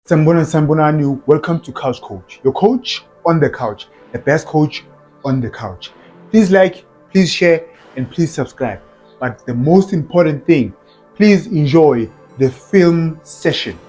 Sambonani, welcome to Couch Coach, your coach on the couch, the best coach on the couch. Please like, please share, and please subscribe. But the most important thing, please enjoy the film session.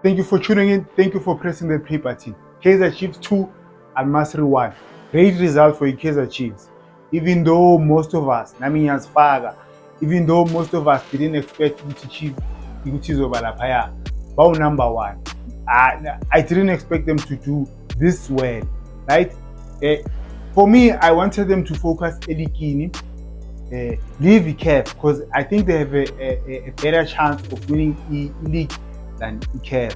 Thank you for tuning in. Thank you for pressing the play button. Kaizer Chiefs 2, Al Masry 1. Great result for Kaizer Chiefs. Even though most of us, even though most of us didn't expect to achieve Balapaya, Bow number 1. I didn't expect them to do this well, right? For me, I wanted them to focus Elikini, leave ICAF, because I think they have a better chance of winning league than ICAF.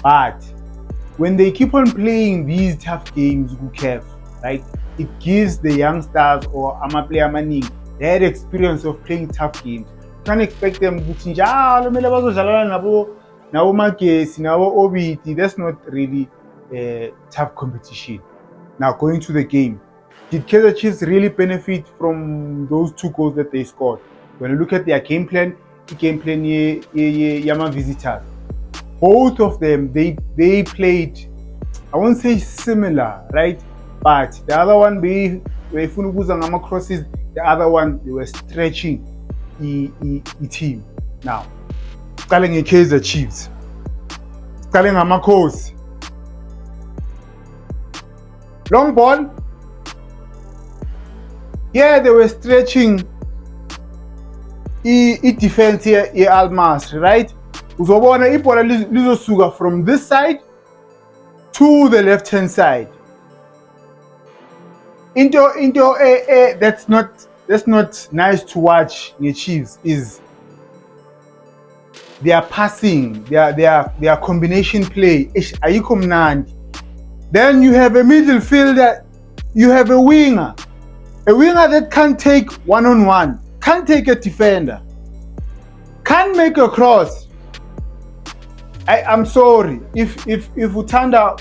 But when they keep on playing these tough games, ICAF, right, it gives the youngsters or player money their experience of playing tough games. You can't expect them to that's not really a tough competition. Now going to the game, did Kaizer Chiefs really benefit from those 2 goals that they scored? When you look at their game plan, Yama visitors, both of them, they played, I won't say similar, right? But the other one, they were crosses, the other one, they were stretching the team. Now, calling Kaizer Chiefs, calling Amakos. Long ball. Yeah, they were stretching defense here, Al Masry, right? Uzobona ibhola lizosuka from this side to the left hand side. That's not nice to watch. The Chiefs is their passing, their combination play. Then you have a midfielder, you have a winger that can't take one-on-one, can't take a defender, can't make a cross. I'm sorry if Utanda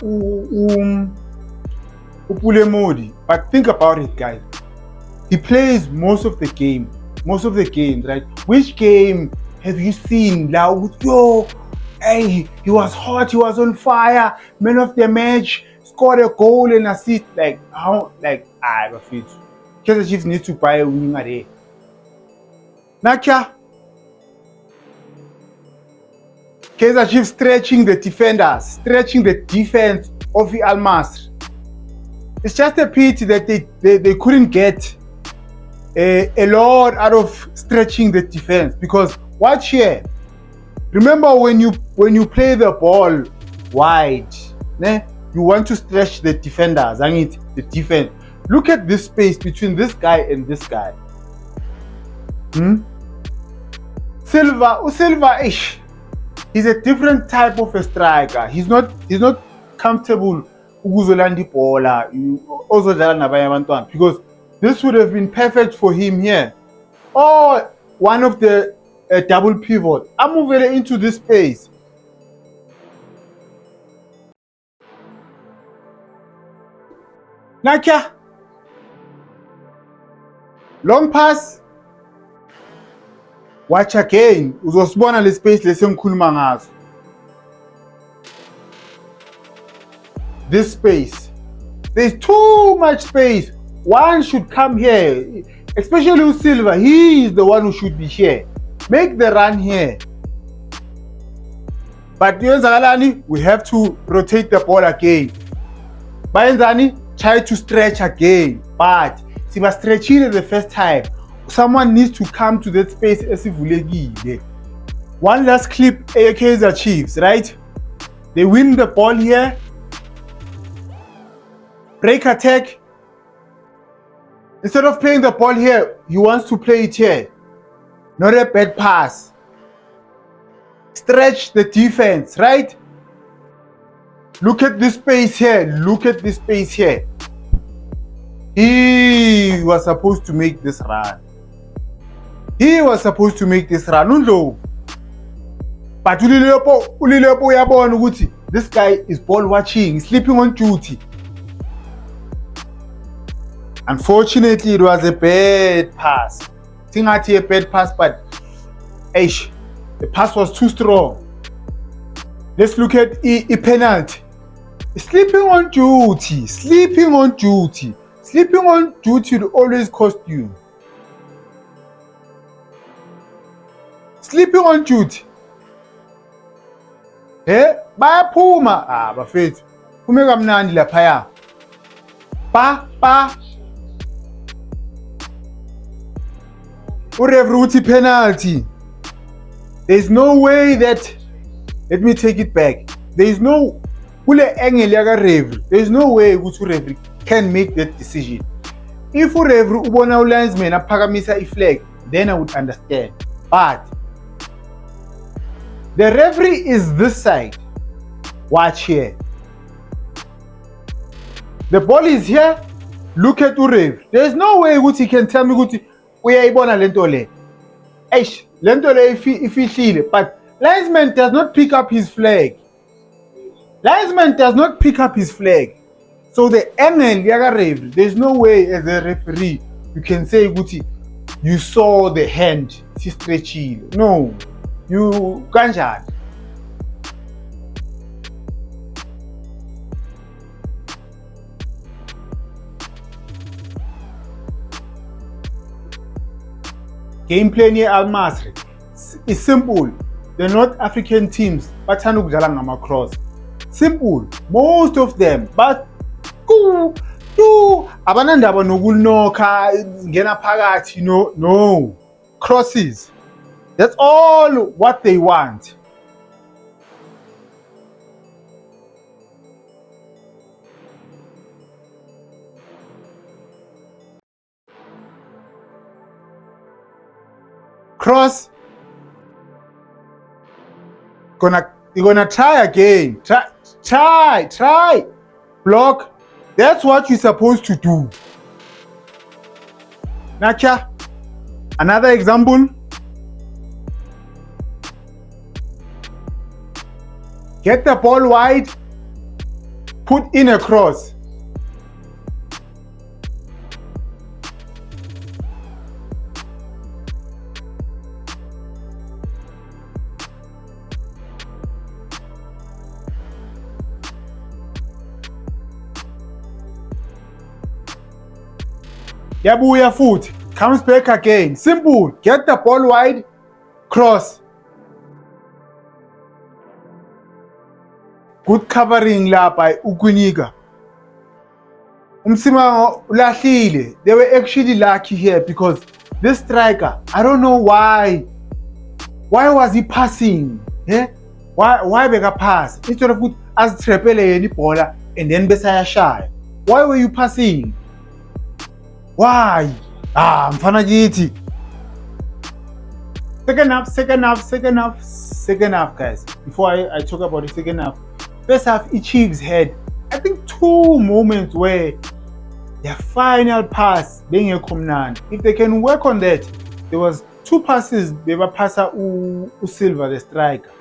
Upule Modi, but think about it, guys. He plays most of the games, right? Which game have you seen now? Hey, he was hot, he was on fire, man of the match, scored a goal and assist. I refuse. Kaizer Chiefs needs to buy a winger there. Nakia. Kaizer Chiefs stretching the defenders, stretching the defense of the Al Masry. It's just a pity that they couldn't get a lot out of stretching the defense, because watch here. Remember when you play the ball wide, you want to stretch the defenders, the defense. Look at this space between this guy and this guy. Silva-ish. He's a different type of a striker. He's not comfortable because this would have been perfect for him here. Or one of the double pivot. I'm moving into this space. Nakia. Long pass. Watch again. Uzosibona le space lesengikhuluma ngaso. This space. There's too much space. One should come here. Especially with Silva. He is the one who should be here. Make the run here. But we have to rotate the ball again. Bayenzani try to stretch again. But Siba stretching the first time. Someone needs to come to that space as if one last clip, Kaizer Chiefs, right? They win the ball here. Break attack. Instead of playing the ball here, he wants to play it here. Not a bad pass. Stretch the defense, right? Look at this space here. Look at this space here. He was supposed to make this run. But ulilepo uyabona ukuthi this guy is ball watching, sleeping on duty. Unfortunately, it was a bad pass. Think I a bad pass, but the pass was too strong. Let's look at a penalty. Sleeping on duty. Sleeping on duty. Sleeping on duty will always cost you. Sleeping on duty. Bayaphuma. Bafethu. Kume kamnandi laphaya. Pa. Ureferee uthi penalty. There's no way that, let me take it back. There is no kule angle yaka referee. There is no way ukuthi referee can make that decision. If referee ubona ulinesman aphakamisa iflag, then I would understand. But the referee is this side. Watch here. The ball is here. Look at referee. There is no way ukuthi he can tell me ukuthi uyayibona lento le. Lento le ifihlile, but linesman does not pick up his flag. Linesman does not pick up his flag. So the angle yaka referee, there's no way as a referee you can say ukuthi you saw the hand stretchile. No, you kanjani. Gameplay near Al Masry is simple. The North African teams bathanda ukudlala ngama-cross. Simple. Most of them, but abanandaba nokunokha ngena phakathi, no. Crosses. That's all what they want. Cross. You're gonna try again. Try. Block. That's what you're supposed to do. Nacha. Another example. Get the ball wide. Put in a cross. Yabuya foot, comes back again. Simple. Get the ball wide, cross. Good covering la by Ukwinika. Umsima ulahlile. They were actually lucky here because this striker, I don't know why. Why was he passing? Why bega pass? Instead of good as trepele ni bola and then besaya shy. Why were you passing? Why? Mfana jithi. Second half, guys. Before I talk about the second half. First half, Chiefs had, I think, 2 moments where their final pass being a command. If they can work on that, there was 2 passes. They were passer Silva, the striker.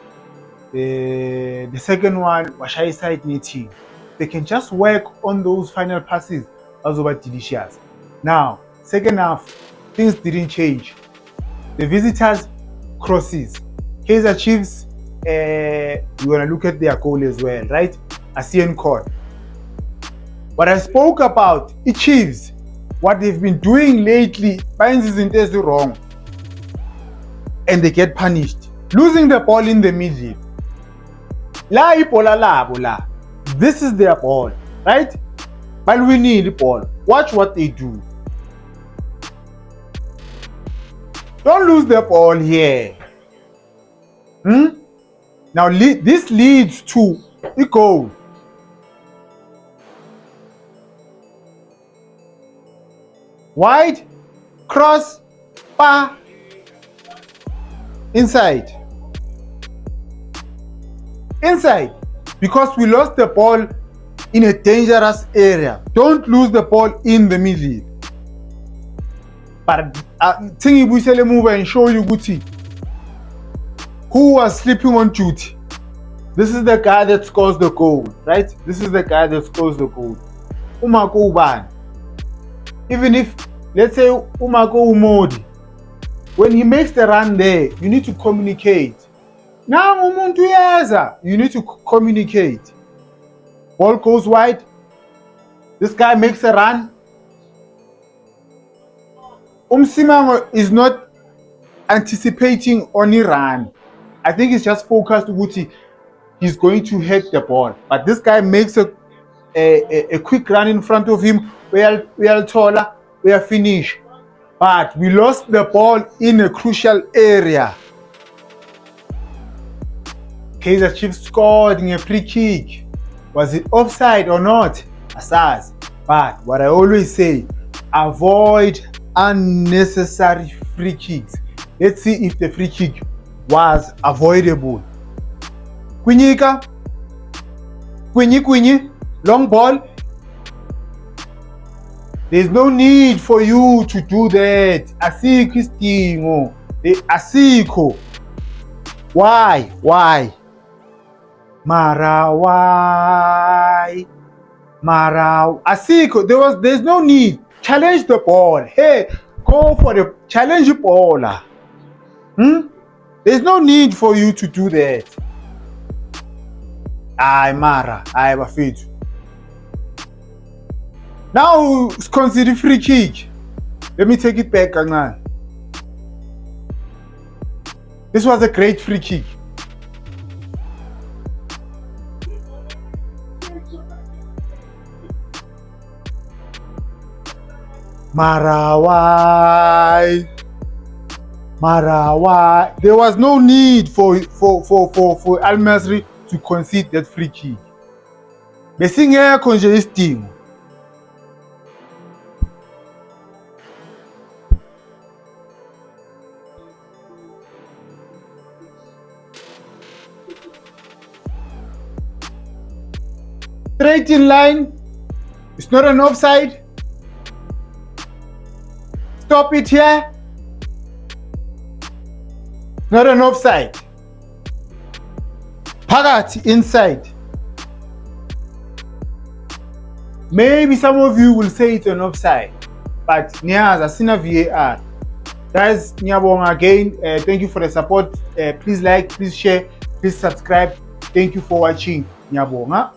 The second one was shy side team. They can just work on those final passes. That was delicious. Now, second half, things didn't change. The visitors crosses. Kaizer Chiefs, we're gonna look at their goal as well, right? ASEAN Court. What I spoke about, the Chiefs, what they've been doing lately, finds isn't wrong, and they get punished. Losing the ball in the middle. This is their ball, right? But we need the ball. Watch what they do. Don't lose the ball here. Now this leads to a goal. Wide, cross, pa, inside. Because we lost the ball in a dangerous area. Don't lose the ball in the middle. But Tingi Busele move and show you Guti who was sleeping on duty. This is the guy that scores the goal, right? This is the guy that scores the goal. Umako ubani. Even if, let's say, Umako Umodi, when he makes the run there, you need to communicate. Now, umuntu uyeza, you need to communicate. Ball goes wide. This guy makes a run. Simango is not anticipating on a run. I think he's just focused Uguti. He's going to hit the ball. But this guy makes a quick run in front of him. We are taller. We are finished. But we lost the ball in a crucial area. Kaizer Chiefs scored in a free kick. Was it offside or not? Asas. But what I always say, avoid unnecessary free kicks. Let's see if the free kick was avoidable. Kwinyika. Kwinyi. Long ball. There's no need for you to do that. Asikho isidingo. Asikho. Why? Mara, why? Mara, Asikho, there's no need. Challenge the ball. Hey, go for the challenge the baller. There's no need for you to do that. Mara, bafethu. Now consider free kick. Let me take it back, kancane. This was a great free kick. Mara, why? There was no need for Al Masry to concede that free kick. Besingekho nje isidingo. Straight in line. It's not an offside. Stop it here. Not an offside. Phakathi inside. Maybe some of you will say it's an offside, but niyazi asina VAR. Guys, ngiyabonga again. Thank you for the support. Please like, please share, please subscribe. Thank you for watching. Ngiyabonga.